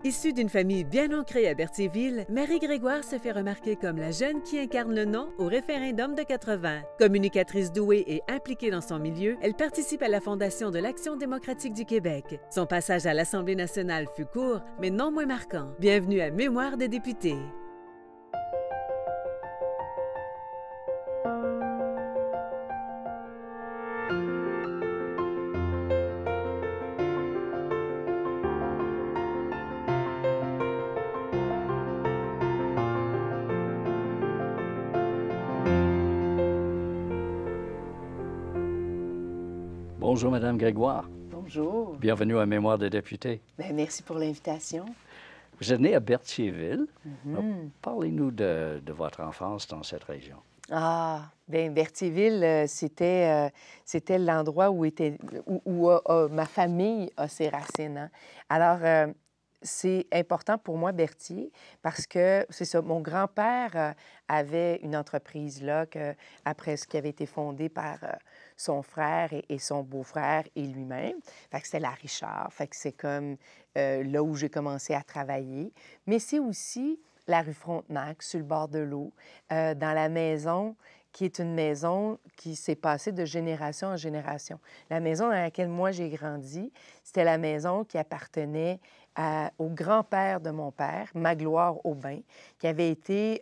Issue d'une famille bien ancrée à Berthierville, Marie Grégoire se fait remarquer comme la jeune qui incarne le non au référendum de 80. Communicatrice douée et impliquée dans son milieu, elle participe à la fondation de l'Action démocratique du Québec. Son passage à l'Assemblée nationale fut court, mais non moins marquant. Bienvenue à Mémoire des députés. Bonjour, Madame Grégoire. Bonjour. Bienvenue à Mémoire des députés. Bien, merci pour l'invitation. Vous êtes né à Berthierville. Parlez-nous de votre enfance dans cette région. Ah, bien, Berthierville, c'était l'endroit où ma famille a ses racines. Hein. Alors, c'est important pour moi, Berthier, parce que, c'est ça, mon grand-père avait une entreprise là, après ce qui avait été fondé par son frère et son beau-frère et lui-même. Fait que c'était la Richard. Fait que c'est comme là où j'ai commencé à travailler. Mais c'est aussi la rue Frontenac, sur le bord de l'eau, dans la maison qui est une maison qui s'est passée de génération en génération. La maison dans laquelle moi j'ai grandi, c'était la maison qui appartenait au grand-père de mon père, Magloire Aubin, qui avait été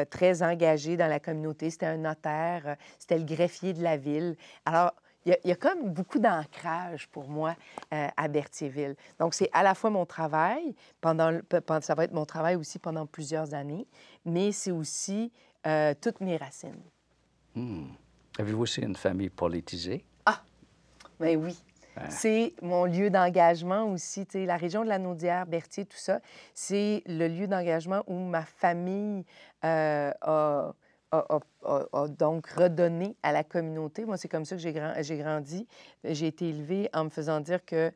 très engagé dans la communauté. C'était un notaire, c'était le greffier de la ville. Alors, il y a comme beaucoup d'ancrage pour moi à Berthierville. Donc, c'est à la fois mon travail, ça va être mon travail aussi pendant plusieurs années, mais c'est aussi toutes mes racines. Avez-vous aussi une famille politisée? Ah, bien oui. C'est mon lieu d'engagement aussi. Tu sais, la région de la Naudière, Berthier, tout ça, c'est le lieu d'engagement où ma famille a donc redonné à la communauté. Moi, c'est comme ça que j'ai grandi. J'ai été élevée en me faisant dire que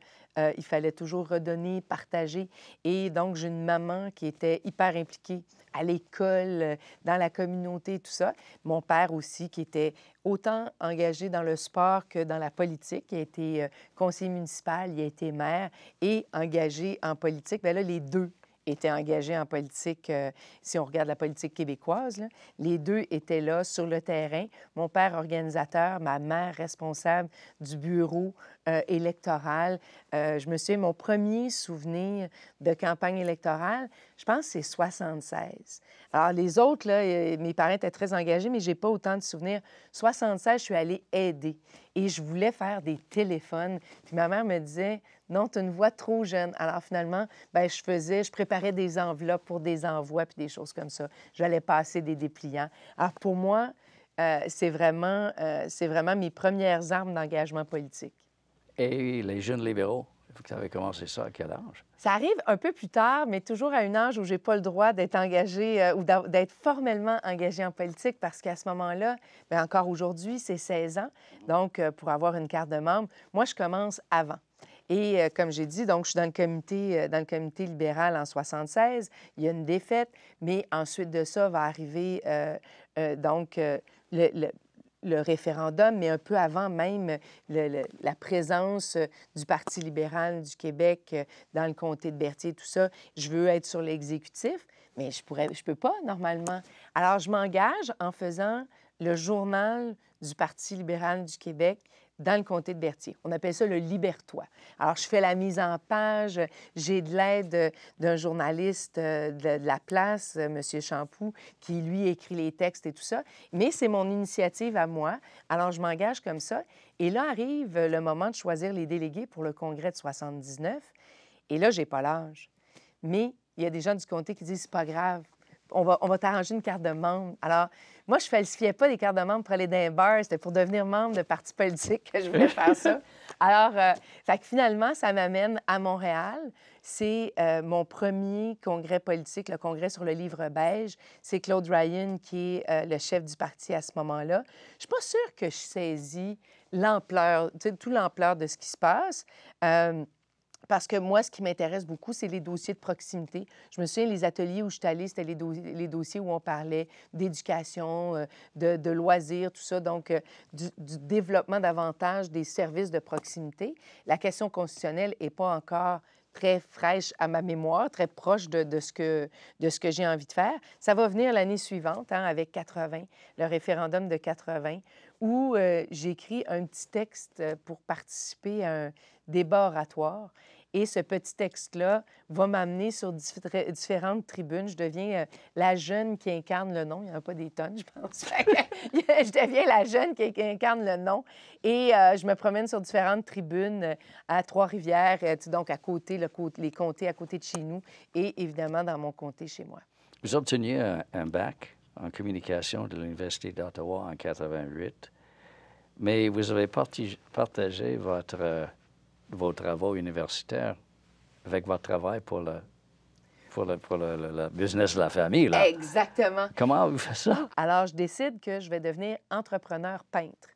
il fallait toujours redonner, partager. Et donc, j'ai une maman qui était hyper impliquée à l'école, dans la communauté, tout ça. Mon père aussi, qui était autant engagé dans le sport que dans la politique. Il a été conseiller municipal, il a été maire et engagé en politique. Bien là, les deux étaient engagés en politique, si on regarde la politique québécoise. Là. Les deux étaient là sur le terrain. Mon père organisateur, ma mère responsable du bureau électoral. Je me souviens, mon premier souvenir de campagne électorale, je pense que c'est 76. Alors, les autres, là, mes parents étaient très engagés, mais je n'ai pas autant de souvenirs. 76, je suis allée aider et je voulais faire des téléphones. Puis ma mère me disait, non, tu as une voix trop jeune. Alors, finalement, bien, je préparais des enveloppes pour des envois puis des choses comme ça. J'allais passer des dépliants. Alors, pour moi, c'est vraiment mes premières armes d'engagement politique. Et les jeunes libéraux, vous avez commencé ça à quel âge? Ça arrive un peu plus tard, mais toujours à un âge où je n'ai pas le droit d'être engagée ou d'être formellement engagée en politique parce qu'à ce moment-là, bien, encore aujourd'hui, c'est 16 ans. Donc, pour avoir une carte de membre, moi, je commence avant. Et comme j'ai dit, donc, je suis dans le comité libéral en 76. Il y a une défaite, mais ensuite de ça va arriver le référendum, mais un peu avant même la présence du Parti libéral du Québec dans le comté de Berthier, tout ça. Je veux être sur l'exécutif, mais je peux pas normalement. Alors, je m'engage en faisant le journal du Parti libéral du Québec dans le comté de Berthier. On appelle ça le Libertois. Alors, je fais la mise en page, j'ai de l'aide d'un journaliste de la place, M. Champoux, qui, lui, écrit les textes et tout ça. Mais c'est mon initiative à moi. Alors, je m'engage comme ça. Et là arrive le moment de choisir les délégués pour le congrès de 79. Et là, j'ai pas l'âge. Mais il y a des gens du comté qui disent, c'est pas grave. On va t'arranger une carte de membre. Alors, moi, je ne falsifiais pas des cartes de membre pour aller dans un bar. C'était pour devenir membre de parti politique que je voulais faire ça. Alors, fait que finalement, ça m'amène à Montréal. C'est mon premier congrès politique, le congrès sur le livre beige. C'est Claude Ryan qui est le chef du parti à ce moment-là. Je ne suis pas sûre que je saisis l'ampleur, toute l'ampleur de ce qui se passe. Parce que moi, ce qui m'intéresse beaucoup, c'est les dossiers de proximité. Je me souviens, les ateliers où je suis allée, c'était les dossiers où on parlait d'éducation, de loisirs, tout ça, donc du développement davantage des services de proximité. La question constitutionnelle n'est pas encore très fraîche à ma mémoire, très proche de ce que j'ai envie de faire. Ça va venir l'année suivante, hein, avec 80, le référendum de 80, où j'écris un petit texte pour participer à un débat oratoire. Et ce petit texte-là va m'amener sur différentes tribunes. Je deviens la jeune qui incarne le non. Il n'y en a pas des tonnes, je pense. Je deviens la jeune qui incarne le non. Et je me promène sur différentes tribunes à Trois-Rivières, donc à côté, les comtés à côté de chez nous et évidemment dans mon comté chez moi. Vous obteniez un bac en communication de l'Université d'Ottawa en 88, mais vous avez partagé vos travaux universitaires avec votre travail pour le business de la famille, là. Exactement. Comment vous faites ça? Alors, je décide que je vais devenir entrepreneur peintre.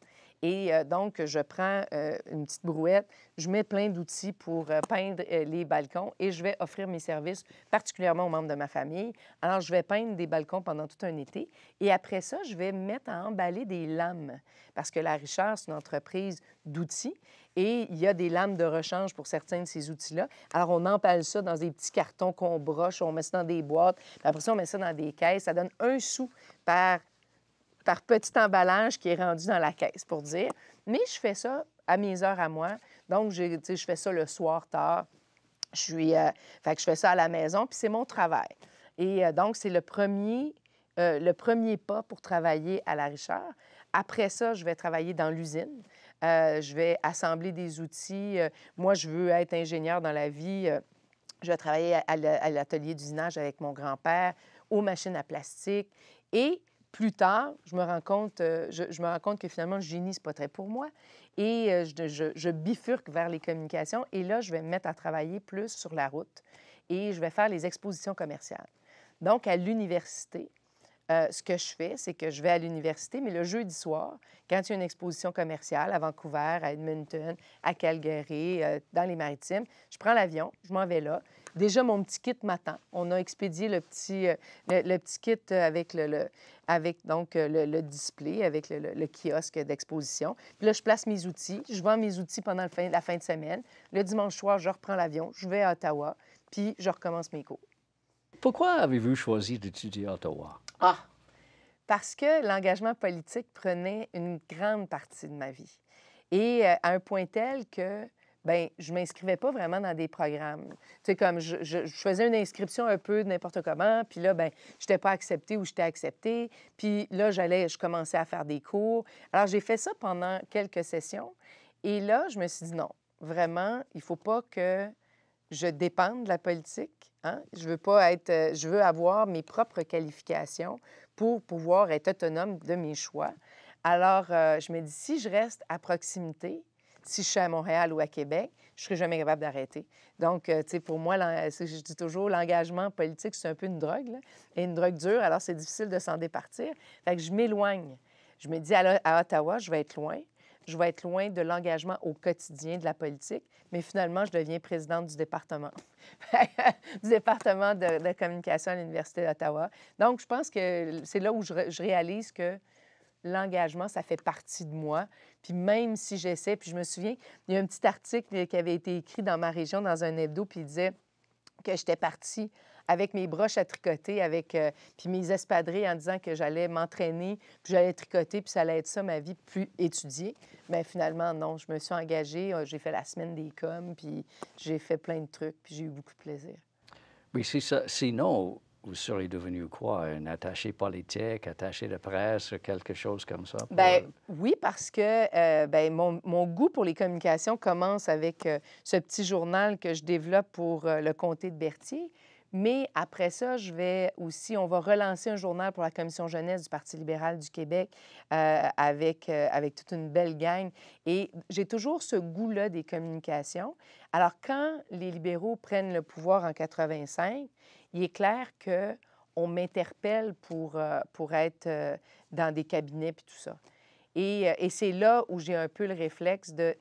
Et donc, je prends une petite brouette, je mets plein d'outils pour peindre les balcons et je vais offrir mes services particulièrement aux membres de ma famille. Alors, je vais peindre des balcons pendant tout un été et après ça, je vais me mettre à emballer des lames parce que la Richard, c'est une entreprise d'outils et il y a des lames de rechange pour certains de ces outils-là. Alors, on emballe ça dans des petits cartons qu'on broche, on met ça dans des boîtes, puis après ça, on met ça dans des caisses. Ça donne 1 sou par petit emballage qui est rendu dans la caisse, pour dire. Mais je fais ça à mes heures à moi. Donc, je fais ça le soir tard. Fait que je fais ça à la maison, puis c'est mon travail. Et donc, c'est le premier pas pour travailler à la Richard. Après ça, je vais travailler dans l'usine. Je vais assembler des outils. Moi, je veux être ingénieur dans la vie. Je vais travailler à l'atelier d'usinage avec mon grand-père, aux machines à plastique. Et plus tard, je me rends compte que finalement, le génie, c'est pas très pour moi. Et je bifurque vers les communications. Et là, je vais me mettre à travailler plus sur la route et je vais faire les expositions commerciales. Donc, à l'université, ce que je fais, c'est que je vais à l'université, mais le jeudi soir, quand il y a une exposition commerciale à Vancouver, à Edmonton, à Calgary, dans les Maritimes, je prends l'avion, je m'en vais là. Déjà, mon petit kit m'attend. On a expédié le petit kit avec le display, avec le kiosque d'exposition. Puis là, je place mes outils. Je vends mes outils pendant la fin de semaine. Le dimanche soir, je reprends l'avion, je vais à Ottawa, puis je recommence mes cours. Pourquoi avez-vous choisi d'étudier à Ottawa? Ah! Parce que l'engagement politique prenait une grande partie de ma vie. Et à un point tel que, bien, je ne m'inscrivais pas vraiment dans des programmes. Tu sais, comme je faisais une inscription un peu de n'importe comment, puis là, bien, je n'étais pas acceptée ou j'étais acceptée. Puis là, je commençais à faire des cours. Alors, j'ai fait ça pendant quelques sessions. Et là, je me suis dit, non, vraiment, il ne faut pas que je dépende de la politique. Hein? Je veux avoir mes propres qualifications pour pouvoir être autonome de mes choix. Alors, je me dis, si je reste à proximité, si je suis à Montréal ou à Québec, je ne serai jamais capable d'arrêter. Donc, tu sais, pour moi, je dis toujours, l'engagement politique, c'est un peu une drogue, là, et une drogue dure, alors c'est difficile de s'en départir. Fait que je m'éloigne. Je me dis, à Ottawa, je vais être loin. Je vais être loin de l'engagement au quotidien de la politique, mais finalement, je deviens présidente du département, du département de communication à l'Université d'Ottawa. Donc, je pense que c'est là où je réalise que l'engagement, ça fait partie de moi. Puis même si j'essaie, puis je me souviens, il y a un petit article qui avait été écrit dans ma région, dans un hebdo, puis il disait que j'étais partie avec mes broches à tricoter, puis mes espadrilles en disant que j'allais m'entraîner, puis j'allais tricoter, puis ça allait être ça ma vie, plus étudier. Mais finalement, non, je me suis engagée, j'ai fait la semaine des coms, puis j'ai fait plein de trucs, puis j'ai eu beaucoup de plaisir. Oui, c'est ça. Sinon, vous seriez devenu quoi? Un attaché politique, attaché de presse, quelque chose comme ça? Bien, oui, parce que mon goût pour les communications commence avec ce petit journal que je développe pour le comté de Berthier. Mais après ça, on va relancer un journal pour la Commission jeunesse du Parti libéral du Québec avec toute une belle gang. Et j'ai toujours ce goût-là des communications. Alors, quand les libéraux prennent le pouvoir en 85, il est clair qu'on m'interpelle pour être dans des cabinets puis tout ça. Et c'est là où j'ai un peu le réflexe de...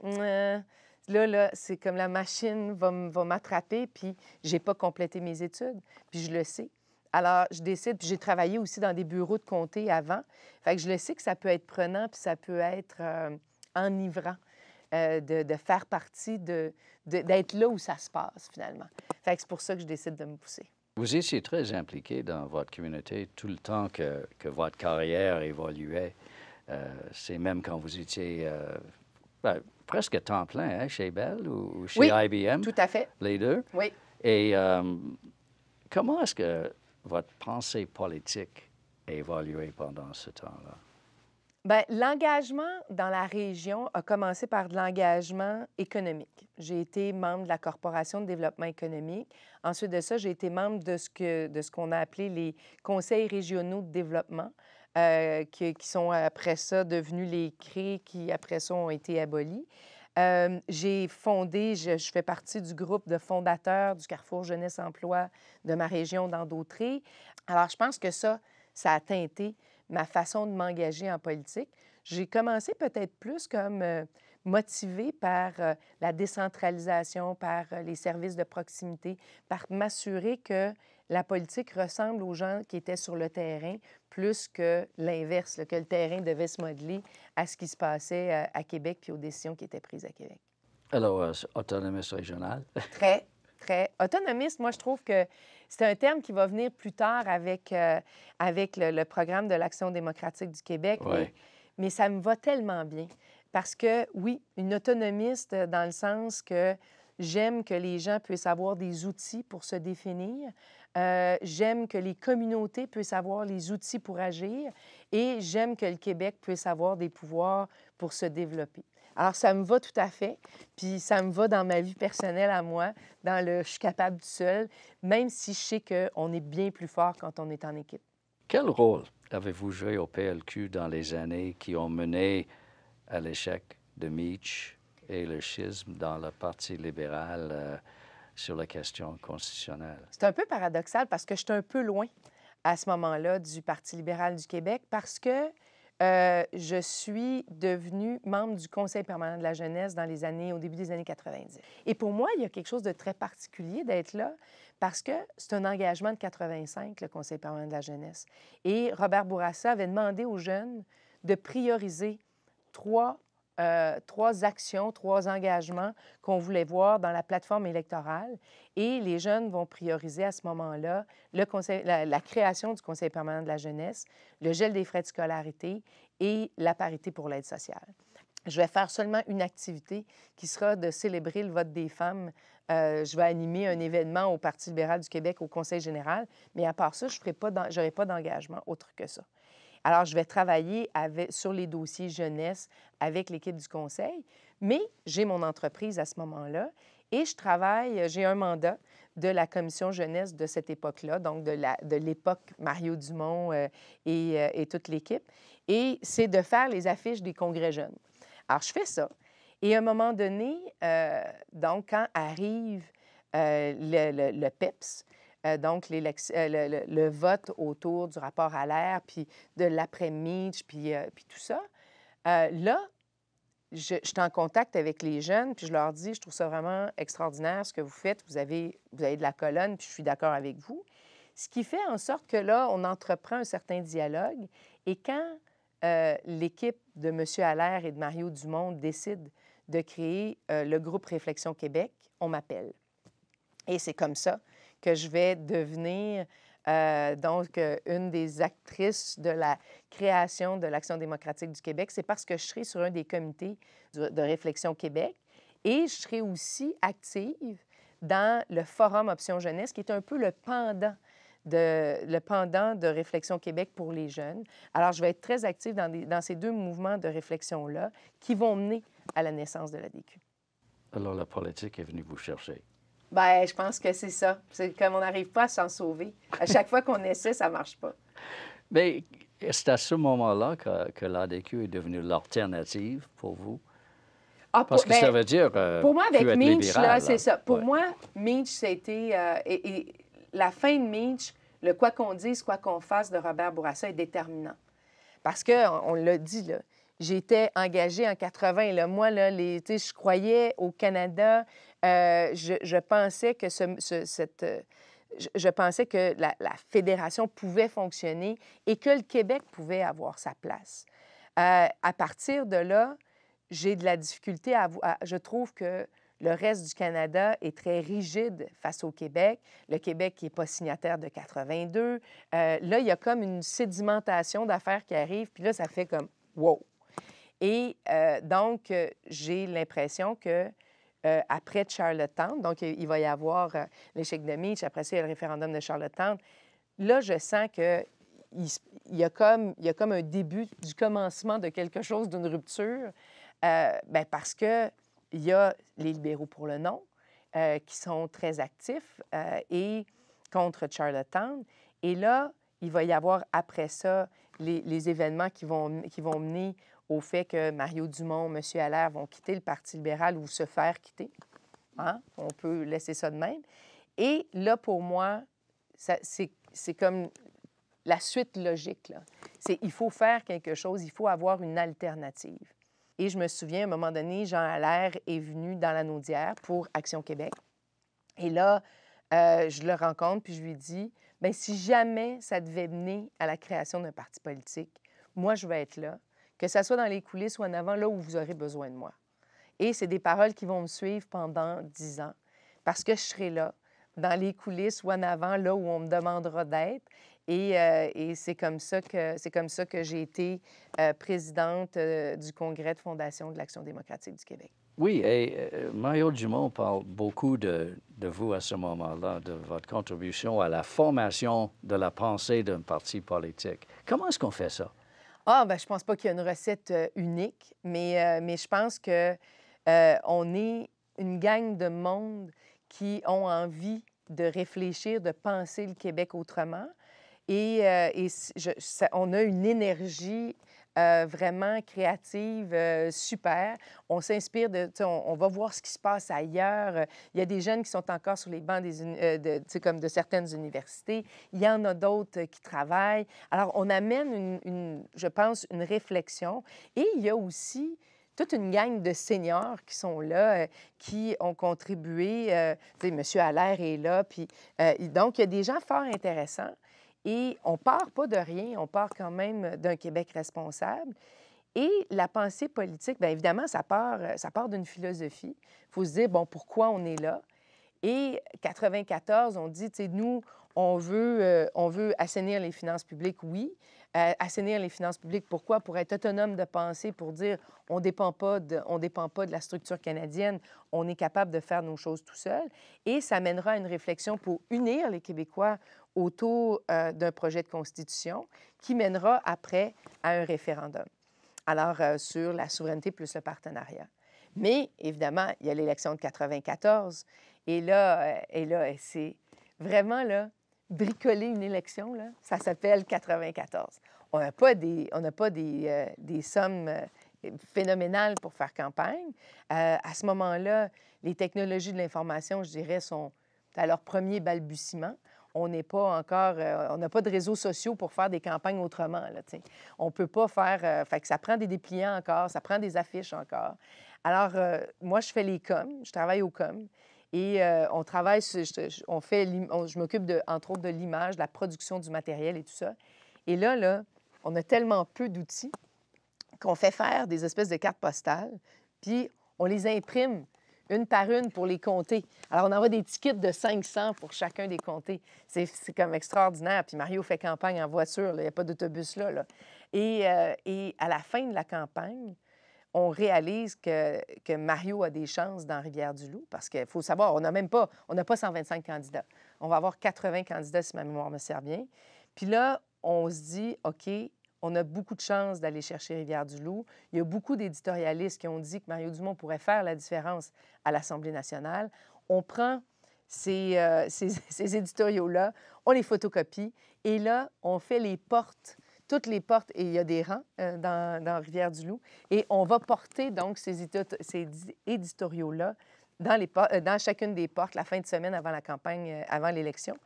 Là, c'est comme la machine va m'attraper, puis j'ai pas complété mes études, puis je le sais. Alors, je décide, puis j'ai travaillé aussi dans des bureaux de comté avant. Fait que je le sais que ça peut être prenant, puis ça peut être enivrant. de faire partie, d'être là où ça se passe, finalement. Fait que c'est pour ça que je décide de me pousser. Vous étiez très impliqué dans votre communauté tout le temps que votre carrière évoluait. C'est même quand vous étiez presque temps plein hein, chez Bell ou chez Oui, IBM. Tout à fait. Les deux. Oui. Et comment est-ce que votre pensée politique a évolué pendant ce temps-là? Bien, l'engagement dans la région a commencé par de l'engagement économique. J'ai été membre de la Corporation de développement économique. Ensuite de ça, j'ai été membre de ce qu'on a appelé les conseils régionaux de développement, qui sont après ça devenus les CRE, qui après ça ont été abolis. J'ai fondé, je fais partie du groupe de fondateurs du Carrefour Jeunesse Emploi de ma région d'Andautré. Alors, je pense que ça a teinté ma façon de m'engager en politique. J'ai commencé peut-être plus comme motivée par la décentralisation, par les services de proximité, par m'assurer que la politique ressemble aux gens qui étaient sur le terrain, plus que l'inverse, que le terrain devait se modeler à ce qui se passait à Québec puis aux décisions qui étaient prises à Québec. Alors, autonomiste régional? Très, très. Autonomiste, moi, je trouve que c'est un terme qui va venir plus tard avec le programme de l'Action démocratique du Québec, Oui. mais ça me va tellement bien. Parce que, oui, une autonomiste dans le sens que j'aime que les gens puissent avoir des outils pour se définir, j'aime que les communautés puissent avoir les outils pour agir et j'aime que le Québec puisse avoir des pouvoirs pour se développer. Alors, ça me va tout à fait, puis ça me va dans ma vie personnelle à moi, dans le « je suis capable tout seul », même si je sais qu'on est bien plus fort quand on est en équipe. Quel rôle avez-vous joué au PLQ dans les années qui ont mené à l'échec de Meach et le schisme dans le Parti libéral sur la question constitutionnelle? C'est un peu paradoxal parce que je suis un peu loin à ce moment-là du Parti libéral du Québec parce que je suis devenue membre du Conseil permanent de la jeunesse au début des années 90. Et pour moi, il y a quelque chose de très particulier d'être là parce que c'est un engagement de 85, le Conseil permanent de la jeunesse. Et Robert Bourassa avait demandé aux jeunes de prioriser trois actions, 3 engagements qu'on voulait voir dans la plateforme électorale. Et les jeunes vont prioriser à ce moment-là la création du Conseil permanent de la jeunesse, le gel des frais de scolarité et la parité pour l'aide sociale. Je vais faire seulement une activité qui sera de célébrer le vote des femmes. Je vais animer un événement au Parti libéral du Québec au Conseil général, mais à part ça, je n'aurai pas d'engagement autre que ça. Alors, je vais travailler sur les dossiers jeunesse avec l'équipe du Conseil, mais j'ai mon entreprise à ce moment-là et j'ai un mandat de la commission jeunesse de cette époque-là, donc de l'époque Mario Dumont et toute l'équipe, et c'est de faire les affiches des congrès jeunes. Alors, je fais ça. Et à un moment donné, donc, quand arrive le PEPS, donc le vote autour du rapport à l'air, puis de l'après-Meach, puis tout ça, là, je suis en contact avec les jeunes, puis je leur dis, je trouve ça vraiment extraordinaire ce que vous faites, vous avez de la colonne, puis je suis d'accord avec vous. Ce qui fait en sorte que là, on entreprend un certain dialogue, et quand l'équipe de M. Allaire et de Mario Dumont décide de créer le groupe Réflexion Québec, on m'appelle. Et c'est comme ça que je vais devenir une des actrices de la création de l'Action démocratique du Québec. C'est parce que je serai sur un des comités de Réflexion Québec et je serai aussi active dans le Forum Option Jeunesse, qui est un peu le pendant de Réflexion Québec pour les jeunes. Alors, je vais être très active dans ces 2 mouvements de réflexion-là qui vont mener à la naissance de l'ADQ. Alors, la politique est venue vous chercher. Bien, je pense que c'est ça. C'est comme on n'arrive pas à s'en sauver. À chaque fois qu'on essaie, ça ne marche pas. Mais c'est à ce moment-là que l'ADQ est devenue l'alternative pour vous? Parce que ça veut dire pour moi, avec Meach, là, c'est ça. Pour Ouais. moi, Meach, c'était... la fin de Meach, le « quoi qu'on dise, quoi qu'on fasse » de Robert Bourassa est déterminant. Parce qu'on l'a dit, là, j'étais engagée en 80. Là, moi, là, je croyais au Canada. Je pensais que je pensais que la fédération pouvait fonctionner et que le Québec pouvait avoir sa place. À partir de là, j'ai de la difficulté je trouve que le reste du Canada est très rigide face au Québec. Le Québec qui n'est pas signataire de 82. Là, il y a comme une sédimentation d'affaires qui arrive, puis là, ça fait comme « wow ». Et donc, j'ai l'impression que après Charlottetown, donc il va y avoir l'échec de Meach, après ça, il y a le référendum de Charlottetown. Là, je sens qu'il y a comme un début du commencement de quelque chose, d'une rupture, parce qu'il y a les libéraux pour le non qui sont très actifs et contre Charlottetown. Et là, il va y avoir après ça les événements qui vont mener au fait que Mario Dumont, M. Allaire vont quitter le Parti libéral ou se faire quitter. Hein? On peut laisser ça de même. Et là, pour moi, c'est comme la suite logique. Là. Il faut faire quelque chose, il faut avoir une alternative. Et je me souviens, à un moment donné, Jean Allaire est venu dans la Naudière pour Action Québec. Et là, je le rencontre, puis je lui dis, bien, si jamais ça devait mener à la création d'un parti politique, moi, je vais être là, que ça soit dans les coulisses ou en avant, là où vous aurez besoin de moi. Et c'est des paroles qui vont me suivre pendant 10 ans, parce que je serai là, dans les coulisses ou en avant, là où on me demandera d'être. Et c'est comme ça que j'ai été présidente du Congrès de fondation de l'Action démocratique du Québec. Oui, et Mario Dumont parle beaucoup de vous à ce moment-là, de votre contribution à la formation de la pensée d'un parti politique. Comment est-ce qu'on fait ça? Ah, bien, je pense pas qu'il y a une recette unique, mais je pense que on est une gang de monde qui ont envie de réfléchir, de penser le Québec autrement. On a une énergie vraiment créative, super. On s'inspire on va voir ce qui se passe ailleurs. Il y a des jeunes qui sont encore sur les bancs comme de certaines universités. Il y en a d'autres qui travaillent. Alors, on amène, je pense, une réflexion. Et il y a aussi toute une gang de seniors qui sont là, qui ont contribué. M. Allaire est là. Puis, donc, il y a des gens fort intéressants. Et on ne part pas de rien, on part quand même d'un Québec responsable. Et la pensée politique, bien évidemment, ça part d'une philosophie. Il faut se dire, bon, pourquoi on est là? Et 94, on dit, tu sais, nous, on veut assainir les finances publiques, oui. Assainir les finances publiques, pourquoi? Pour être autonome de pensée, pour dire, on ne dépend pas de la structure canadienne, on est capable de faire nos choses tout seul. Et ça mènera à une réflexion pour unir les Québécois autour d'un projet de constitution qui mènera après à un référendum. Alors, sur la souveraineté plus le partenariat. Mais, évidemment, il y a l'élection de 94. Et là c'est vraiment, là, bricoler une élection, là, ça s'appelle 94. On n'a pas des sommes phénoménales pour faire campagne. À ce moment-là, les technologies de l'information, je dirais, sont à leur premier balbutiement. On n'a pas de réseaux sociaux pour faire des campagnes autrement. Là, on ne peut pas faire... fait que ça prend des dépliants encore, ça prend des affiches encore. Alors, moi, je fais les coms, je travaille au com. Et on travaille, je m'occupe, entre autres, de l'image, de la production du matériel et tout ça. Et là, on a tellement peu d'outils qu'on fait faire des espèces de cartes postales, puis on les imprime une par une pour les compter. Alors, on envoie des tickets de 500 pour chacun des comtés. C'est comme extraordinaire. Puis Mario fait campagne en voiture. Il n'y a pas d'autobus là. Et à la fin de la campagne, on réalise que Mario a des chances dans Rivière-du-Loup parce qu'il faut savoir, on n'a pas 125 candidats. On va avoir 80 candidats, si ma mémoire me sert bien. Puis là, on se dit, OK, on a beaucoup de chances d'aller chercher Rivière-du-Loup. Il y a beaucoup d'éditorialistes qui ont dit que Mario Dumont pourrait faire la différence à l'Assemblée nationale. On prend ces éditoriaux-là, on les photocopie et là, on fait les portes, toutes les portes, et il y a des rangs dans Rivière-du-Loup, et on va porter donc ces éditoriaux-là dans chacune des portes la fin de semaine avant la campagne, avant l'élection.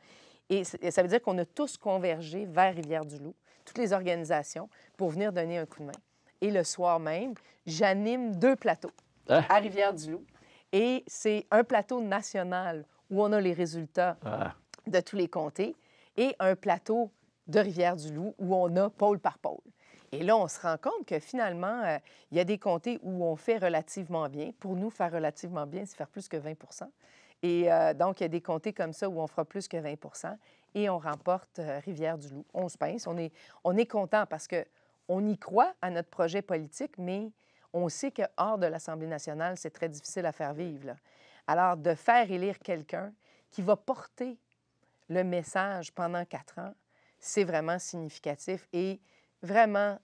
Et ça veut dire qu'on a tous convergé vers Rivière-du-Loup, toutes les organisations, pour venir donner un coup de main. Et le soir même, j'anime 2 plateaux à Rivière-du-Loup. Et c'est un plateau national où on a les résultats de tous les comtés et un plateau de Rivière-du-Loup où on a pôle par pôle. Et là, on se rend compte que finalement, il y a des comtés où on fait relativement bien. Pour nous, faire relativement bien, c'est faire plus que 20 Et donc, il y a des comtés comme ça où on fera plus que 20 et on remporte Rivière-du-Loup. On se pince, on est content parce qu'on y croit à notre projet politique, mais on sait que hors de l'Assemblée nationale, c'est très difficile à faire vivre, là. Alors, de faire élire quelqu'un qui va porter le message pendant 4 ans, c'est vraiment significatif et vraiment,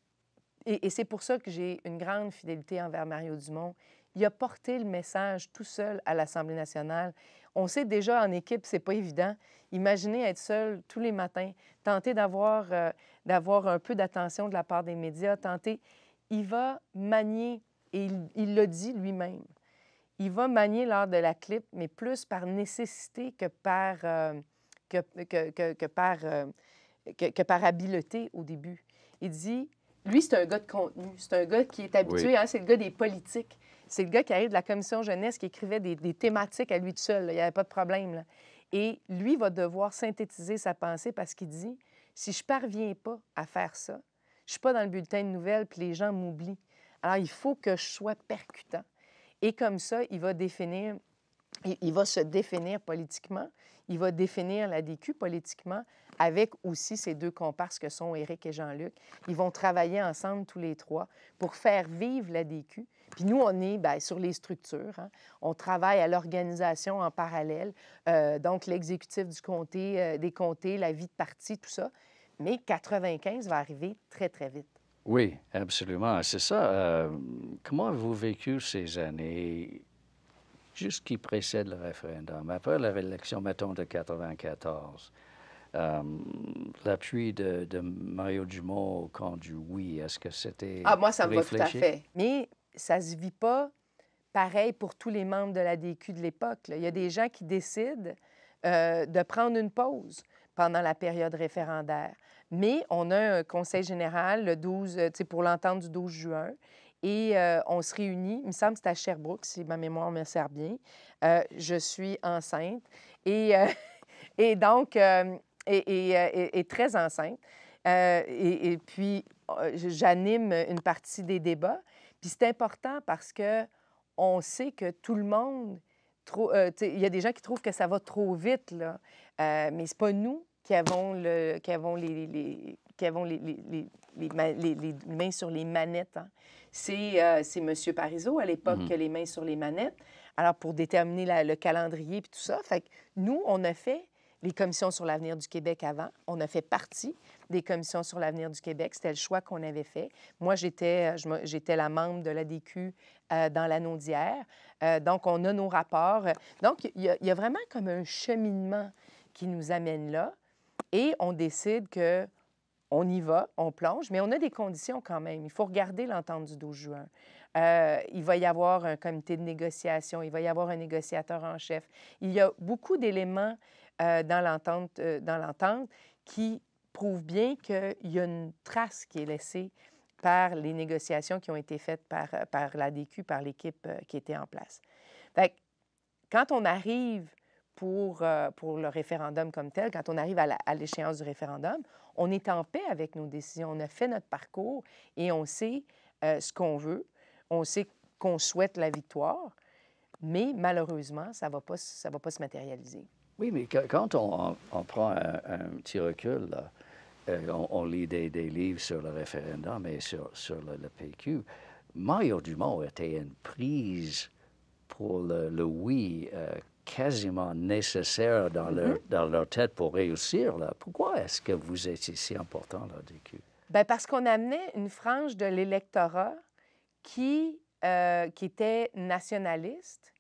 et c'est pour ça que j'ai une grande fidélité envers Mario Dumont. Il a porté le message tout seul à l'Assemblée nationale. On sait déjà en équipe, c'est pas évident. Imaginez être seul tous les matins, tenter d'avoir un peu d'attention de la part des médias, tenter. Il va manier, et il l'a dit lui-même, il va manier l'art de la clip, mais plus par nécessité que par habileté au début. Il dit, lui, c'est un gars de contenu, c'est un gars qui est habitué, Oui. hein, c'est le gars des politiques. C'est le gars qui arrive de la commission jeunesse, qui écrivait des thématiques à lui tout seul, là. Il n'y avait pas de problème, là. Et lui va devoir synthétiser sa pensée parce qu'il dit, si je ne parviens pas à faire ça, je ne suis pas dans le bulletin de nouvelles, puis les gens m'oublient. Alors, il faut que je sois percutant. Et comme ça, il va se définir politiquement, il va définir la DQ politiquement avec aussi ces 2 comparses que sont Éric et Jean-Luc. Ils vont travailler ensemble tous les 3 pour faire vivre la DQ. Puis nous, on est bien, sur les structures, hein. On travaille à l'organisation en parallèle, donc l'exécutif du comté, des comtés, la vie de parti, tout ça. Mais 95 va arriver très, très vite. Oui, absolument. C'est ça. Comment avez-vous vécu ces années juste qui précèdent le référendum? Après la réélection, mettons, de 94, l'appui de Mario Dumont au camp du oui, est-ce que c'était Ah, moi, ça me va tout à réfléchi? fait. Mais ça ne se vit pas pareil pour tous les membres de la DQ de l'époque, là. Il y a des gens qui décident de prendre une pause pendant la période référendaire. Mais on a un conseil général le 12, pour l'entente du 12 juin. Et on se réunit, il me semble que c'est à Sherbrooke, si ma mémoire me sert bien. Je suis enceinte et, et donc, et très enceinte. Et puis, j'anime une partie des débats. Puis c'est important parce que on sait que tout le monde... il y a des gens qui trouvent que ça va trop vite, là. Mais c'est pas nous qui avons les mains sur les manettes, hein. C'est M. Parizeau, à l'époque, qui a les mains sur les manettes. Alors, pour déterminer le calendrier et tout ça, fait que nous, on a fait les commissions sur l'avenir du Québec avant. On a fait partie des commissions sur l'avenir du Québec. C'était le choix qu'on avait fait. Moi, j'étais la membre de l'ADQ dans l'anneau d'hier. Donc, on a nos rapports. Donc, il y a vraiment comme un cheminement qui nous amène là. Et on décide que on y va, on plonge, mais on a des conditions quand même. Il faut regarder l'entente du 12 juin. Il va y avoir un comité de négociation, il va y avoir un négociateur en chef. Il y a beaucoup d'éléments dans l'entente qui prouvent bien qu'il y a une trace qui est laissée par les négociations qui ont été faites par l'ADQ, par l'équipe qui était en place. Fait que, quand on arrive pour le référendum comme tel, quand on arrive à l'échéance du référendum, on est en paix avec nos décisions. On a fait notre parcours et on sait ce qu'on veut. On sait qu'on souhaite la victoire, mais malheureusement, ça va pas se matérialiser. Oui, mais quand on prend un petit recul, là, on lit des livres sur le référendum et sur le PQ, Mario Dumont était une prise pour le oui quasiment nécessaire dans leur tête pour réussir, là. Pourquoi est-ce que vous étiez si important, la DQ? Bien, parce qu'on amenait une frange de l'électorat qui était nationaliste,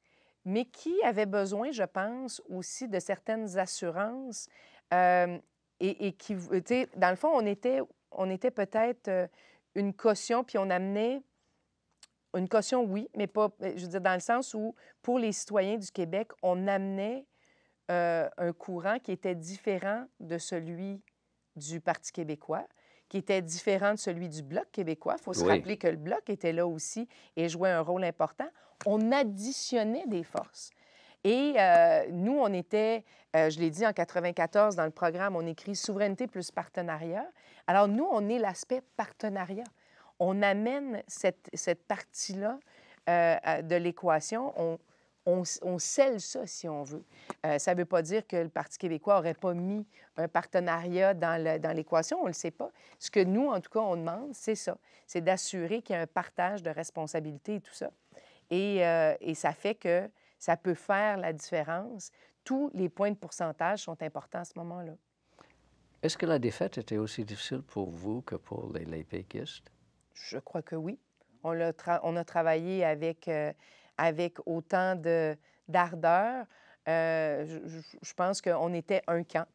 mais qui avait besoin, je pense, aussi de certaines assurances et qui, tu sais, dans le fond, on était peut-être une caution, puis on amenait une caution, oui, mais pas, je veux dire, dans le sens où, pour les citoyens du Québec, on amenait un courant qui était différent de celui du Parti québécois, qui était différent de celui du Bloc québécois. Il faut se rappeler que le Bloc était là aussi et jouait un rôle important. On additionnait des forces. Et nous, on était, je l'ai dit en 94 dans le programme, on écrit souveraineté plus partenariat. Alors nous, on est l'aspect partenariat. On amène cette partie-là de l'équation. On scelle ça, si on veut. Ça ne veut pas dire que le Parti québécois n'aurait pas mis un partenariat dans l'équation, on ne le sait pas. Ce que nous, en tout cas, on demande, c'est ça. C'est d'assurer qu'il y a un partage de responsabilités et tout ça. Et ça fait que ça peut faire la différence. Tous les points de pourcentage sont importants à ce moment-là. Est-ce que la défaite était aussi difficile pour vous que pour les péquistes? Je crois que oui. On a travaillé avec autant d'ardeur. Je pense qu'on était un camp.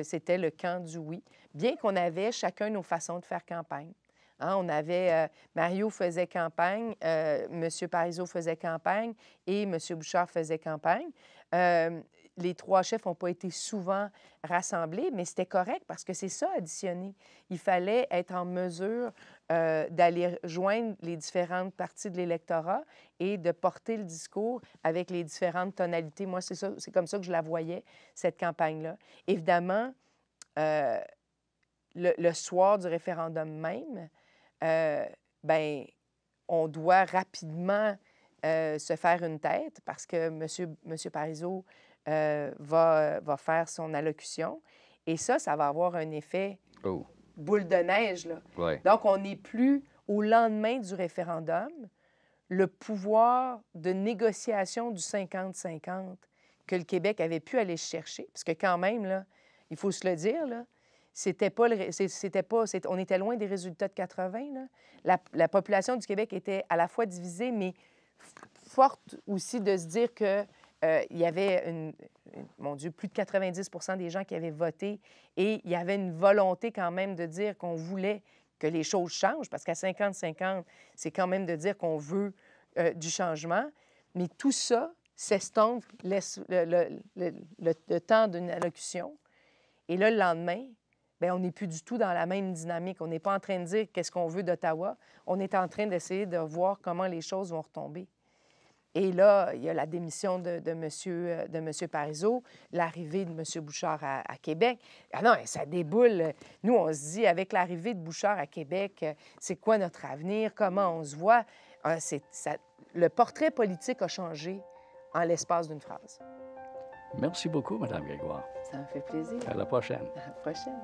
C'était le camp du oui. Bien qu'on avait chacun nos façons de faire campagne. Hein, on avait, Mario faisait campagne, M. Parizeau faisait campagne et M. Bouchard faisait campagne. Les trois chefs n'ont pas été souvent rassemblés, mais c'était correct parce que c'est ça, additionner. Il fallait être en mesure d'aller joindre les différentes parties de l'électorat et de porter le discours avec les différentes tonalités. Moi, c'est comme ça que je la voyais, cette campagne-là. Évidemment, le soir du référendum même, bien, on doit rapidement se faire une tête parce que M. Parizeau va faire son allocution. Et ça va avoir un effet boule de neige, là. Ouais. Donc, on n'est plus, au lendemain du référendum, le pouvoir de négociation du 50-50 que le Québec avait pu aller chercher. Parce que quand même, là, il faut se le dire, là, on était loin des résultats de 80. Là. La population du Québec était à la fois divisée, mais forte aussi de se dire que il y avait, mon Dieu, plus de 90 des gens qui avaient voté et il y avait une volonté quand même de dire qu'on voulait que les choses changent, parce qu'à 50-50, c'est quand même de dire qu'on veut du changement. Mais tout ça s'estompe, laisse le temps d'une allocution. Et là, le lendemain, bien, on n'est plus du tout dans la même dynamique. On n'est pas en train de dire qu'est-ce qu'on veut d'Ottawa. On est en train d'essayer de voir comment les choses vont retomber. Et là, il y a la démission de M. Parizeau, l'arrivée de M. Bouchard à Québec. Ah non, ça déboule. Nous, on se dit, avec l'arrivée de Bouchard à Québec, c'est quoi notre avenir? Comment on se voit? Le portrait politique a changé en l'espace d'une phrase. Merci beaucoup, Mme Grégoire. Ça me fait plaisir. À la prochaine. À la prochaine.